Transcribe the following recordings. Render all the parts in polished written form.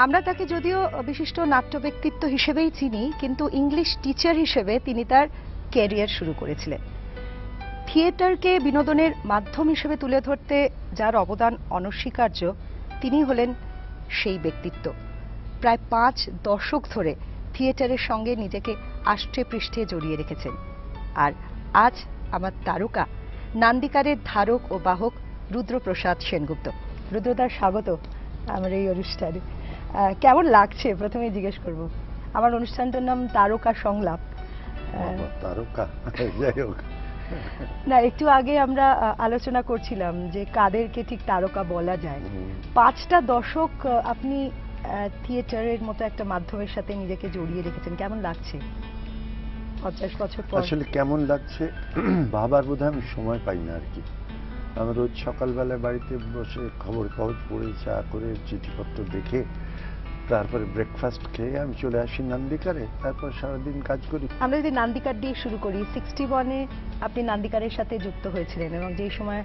আমরা তাকে যদিও বিশিষ্ট নাট্য ব্যক্তিত্ব হিসেবেই চিনি, কিন্তু ইংলিশ টিচার হিসেবে তিনি তার ক্যারিয়ার শুরু করেছিলেন। থিয়েটারকে বিনোদনের মাধ্যম হিসেবে তুলে ধরতে যার অবদান অনস্বীকার্য, তিনি হলেন সেই ব্যক্তিত্ব। প্রায় 5 দশক ধরে থিয়েটারের সঙ্গে নিজেকে আষ্টে পৃষ্ঠে জড়িয়ে রেখেছেন। আর আজ আমার তারকা নান্দিকারের ধারক ও বাহক রুদ্রপ্রসাদ সেনগুপ্ত। রুদ্রদার স্বাগত আমার এই অনুষ্ঠানে। কেমন লাগছে প্রথমে জিজ্ঞেস করব। আমার অনুষ্ঠানটার নাম তারকা সংলাপ। তারকা যাই হোক, না, একটু আগে আমরা আলোচনা করছিলাম যে কাদেরকে ঠিক তারকা বলা যায়। 5টা দশক আপনি থিয়েটারের মতো একটা মাধ্যমের সাথে নিজেকে জড়িয়ে রেখেছেন, কেমন লাগছে 50 বছর পর? আসলে কেমন লাগছে ভাবার বোধহয় আমি সময় পাই না আর কি। আমি রোজ সকালবেলায় বাড়িতে বসে খবর কাগজ পড়ে, চা করে, চিঠিপত্র দেখে, তারপরে ব্রেকফাস্ট খেয়ে আমি চলে আসি নান্দিকারে, তারপর সারাদিন কাজ করি। আমরা যদি নান্দিকার দিয়ে শুরু করি, 61-এ আপনি নান্দিকারের সাথে যুক্ত হয়েছিলেন এবং যে সময়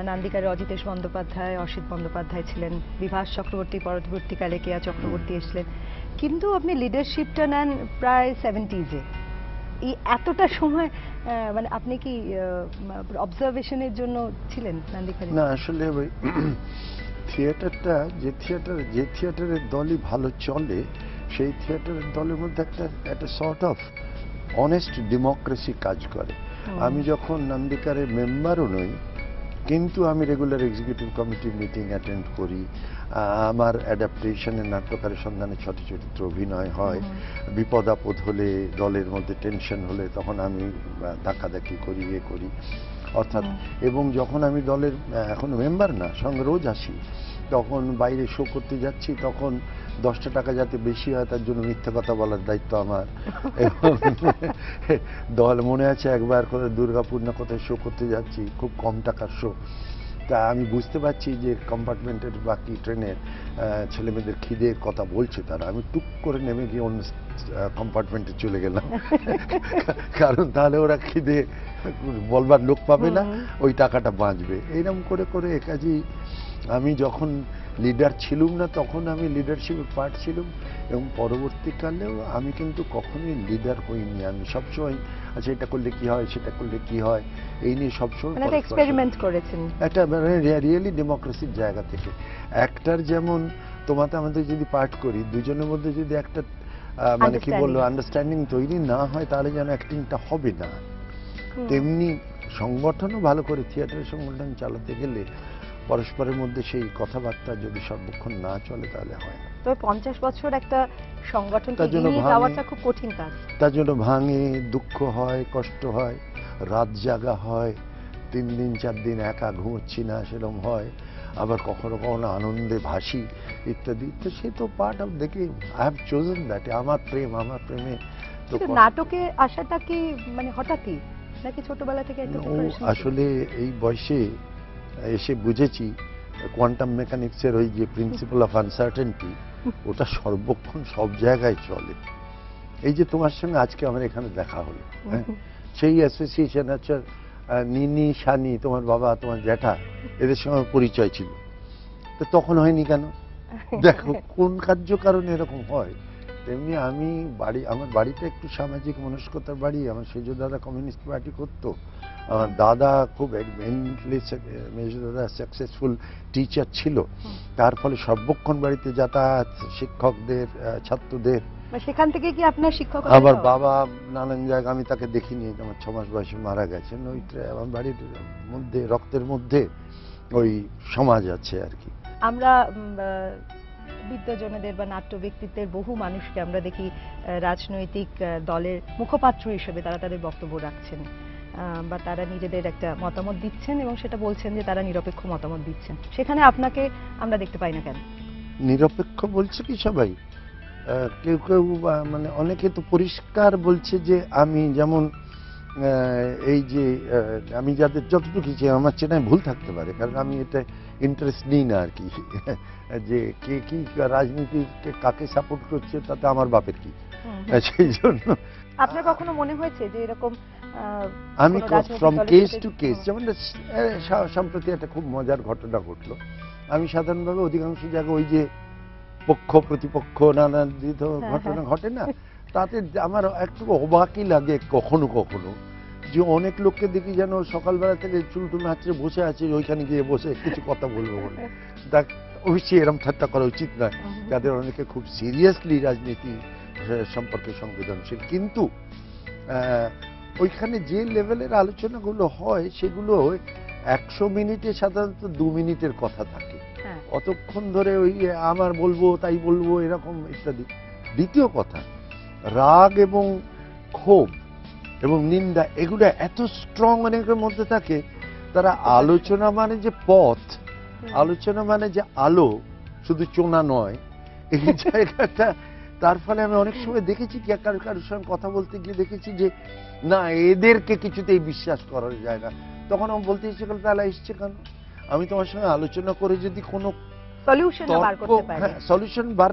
নান্দিকারে অজিতেশ বন্দ্যোপাধ্যায়, অসিত বন্দ্যোপাধ্যায় ছিলেন, বিভাস চক্রবর্তী, পরবর্তীকালে কেয়া চক্রবর্তী এসেছিলেন, কিন্তু আপনি লিডারশিপটা নেন প্রায় 70s-এ। এই এতটা সময় মানে আপনি কি অবজারভেশনের জন্য ছিলেন নান্দিকারে? না, আসলে ওই থিয়েটারটা যে থিয়েটারের দলই ভালো চলে, সেই থিয়েটারের দলের মধ্যে একটা সর্ট অফ অনেস্ট ডেমোক্রেসি কাজ করে। আমি যখন নান্দিকারের মেম্বারও নই, কিন্তু আমি রেগুলার এক্সিকিউটিভ কমিটির মিটিং অ্যাটেন্ড করি। আমার অ্যাডাপ্টেশনের নাট্যকারের সন্ধানে ছোট চরিত্র অভিনয় হয়। বিপদ আপদ হলে, দলের মধ্যে টেনশন হলে, তখন আমি ধাক্কাধাক্কি করি, ইয়ে করি অর্থাৎ। এবং যখন আমি দলের এখনো মেম্বার না, সঙ্গে রোজ আসি, তখন বাইরে শো করতে যাচ্ছি, তখন 10টা টাকা যাতে বেশি হয় তার জন্য মিথ্যে কথা বলার দায়িত্ব আমার। এবং দল মনে আছে একবার করে দুর্গাপুর না কোথায় শো করতে যাচ্ছি, খুব কম টাকার শো। তা আমি বুঝতে পারছি যে কম্পার্টমেন্টের বাকি ট্রেনের ছেলেমেয়েদের খিদের কথা বলছে তারা। আমি টুক করে নেমে গিয়ে অন্য কম্পার্টমেন্টে চলে গেলাম, কারণ তাহলে ওরা খিদে বলবার লোক পাবে না, ওই টাকাটা বাঁচবে। এইরকম করে করে কাজেই আমি যখন লিডার ছিলুম না, তখন আমি লিডারশিপের পার্ট ছিলাম, এবং পরবর্তীকালেও আমি কিন্তু কখনোই লিডার হইনি। আমি সবসময় আচ্ছা এটা করলে কি হয়, সেটা করলে কি হয়, এই নিয়ে সবসময় এক্সপেরিমেন্ট করেছেন একটা মানে রিয়েলি ডেমোক্রেসির জায়গা থেকে। একটার যেমন তোমাতে আমাদের যদি পার্ট করি, দুজনের মধ্যে যদি একটা মানে কি বলবো আন্ডারস্ট্যান্ডিং তৈরি না হয়, তাহলে যেন অ্যাক্টিংটা হবে না। তেমনি সংগঠনও ভালো করে থিয়েটারের সংগঠন চালাতে গেলে পরস্পরের মধ্যে সেই কথাবার্তা যদি সর্বক্ষণ না চলে, তাহলে হয় না। তো 50 বছর একটা সংগঠনকে নিয়ে যাওয়াটা খুব কঠিন কাজ। তার জন্য ভাঙে, দুঃখ হয়, কষ্ট হয়, রাত জাগা হয়, 3 দিন 4 দিন একা ঘুমোচ্ছি না সেরকম হয়, আবার কখনো কখনো আনন্দে ভাসি ইত্যাদি। তো সে তো পার্ট অফ দেখে আই হ্যাভ চোজেন দ্যাট। আমার প্রেমে তো নাটকে আসাটা কি মানে হঠাৎই নাকি ছোটবেলা থেকে একটা প্রিপারেশন? আসলে এই বয়সে এসে বুঝেছি কোয়ান্টাম মেকানিক্সের ওই যে প্রিন্সিপাল অফ আনসার্টেনটি, ওটা সর্বক্ষণ সব জায়গায় চলে। এই যে তোমার সঙ্গে আজকে আমার এখানে দেখা হলো, সেই অ্যাসোসিয়েশন আছে নিনি, শানি, তোমার বাবা, তোমার জ্যাঠা, এদের সঙ্গে পরিচয় ছিল, তো তখন হয়নি কেন? দেখো কোন কার্যকারণে এরকম হয়। তেমনি আমি আমার বাড়িতে একটু সামাজিক মনস্কতার বাড়ি। আমার সেজ দাদা কমিউনিস্ট পার্টি করতো, আমার দাদা খুব মেজ দাদা সাকসেসফুল টিচার ছিল, তার ফলে সর্বক্ষণ বাড়িতে যাতায়াত, শিক্ষকদের, ছাত্রদের। সেখান থেকে কি আপনার শিক্ষক? আবার বাবা নানান জায়গায়, আমি তাকে দেখিনি, আমার 6 মাস বয়সে মারা গেছেন। ওইটা আমার বাড়ির মধ্যে, রক্তের মধ্যে ওই সমাজ আছে আর কি। আমরা বিদ্যাজনেদের বা নাট্য ব্যক্তিত্বের বহু মানুষকে আমরা দেখি রাজনৈতিক দলের মুখপাত্র হিসেবে তারা তাদের বক্তব্য রাখছেন, বা তারা নিজেদের একটা মতামত দিচ্ছেন এবং সেটা বলছেন যে তারা নিরপেক্ষ মতামত দিচ্ছেন। সেখানে আপনাকে আমরা দেখতে পাই না কেন? নিরপেক্ষ বলছে কি সবাই? কেউ কেউ মানে অনেকে তো পরিষ্কার বলছে যে আমি যেমন এই যে আমি যাদের যতটুকু আমার চেনায় ভুল থাকতে পারে, কারণ আমি এটা ইন্টারেস্ট নিই না আর কি, যে কে কি রাজনীতিকে কাকে সাপোর্ট করছে তাতে আমার বাপের কি। সেই জন্য আপনার কখনো মনে হয়েছে যে এরকম আমি ফ্রম কেস টু কেস, যেমন সম্প্রতি একটা খুব মজার ঘটনা ঘটলো। আমি সাধারণভাবে অধিকাংশ জায়গায় ওই যে পক্ষ প্রতিপক্ষ নানাবিধ ঘটনা ঘটে না, তাতে আমার একটু অবাকই লাগে কখনো কখনো যে অনেক লোককে দেখি যেন সকালবেলা থেকে চুলটুল নাচড়ে বসে আছে, ওইখানে গিয়ে বসে কিছু কথা বলবো বলে। দেখ, অবশ্যই এরম ঠাট্টা করা উচিত নয়, যাদের অনেকে খুব সিরিয়াসলি রাজনীতি সম্পর্কে সংবেদনশীল। কিন্তু ওইখানে যে লেভেলের আলোচনাগুলো হয় সেগুলো 100 মিনিটে সাধারণত 2 মিনিটের কথা থাকে, অতক্ষণ ধরে ওই আমার বলবো তাই বলবো এরকম ইত্যাদি। দ্বিতীয় কথা, রাগ এবং ক্ষোভ এবং নিন্দা এগুলো এত স্ট্রং অনেকের মধ্যে থাকে, তারা আলোচনা মানে যে পথ, আলোচনা মানে যে আলো, শুধু চোনা নয়, এই জায়গাটা। তার ফলে আমি অনেক সময় দেখেছি কি কারোর সঙ্গে কথা বলতে গিয়ে দেখেছি যে না, এদেরকে কিছুতেই বিশ্বাস করা যায় না। তখন আমি বলতে ইচ্ছে করলো, তাহলে এসছে কেন? আমি তোমার সঙ্গে আলোচনা করে যদি কোনো সলিউশন বার করতে পারি, সলিউশন বার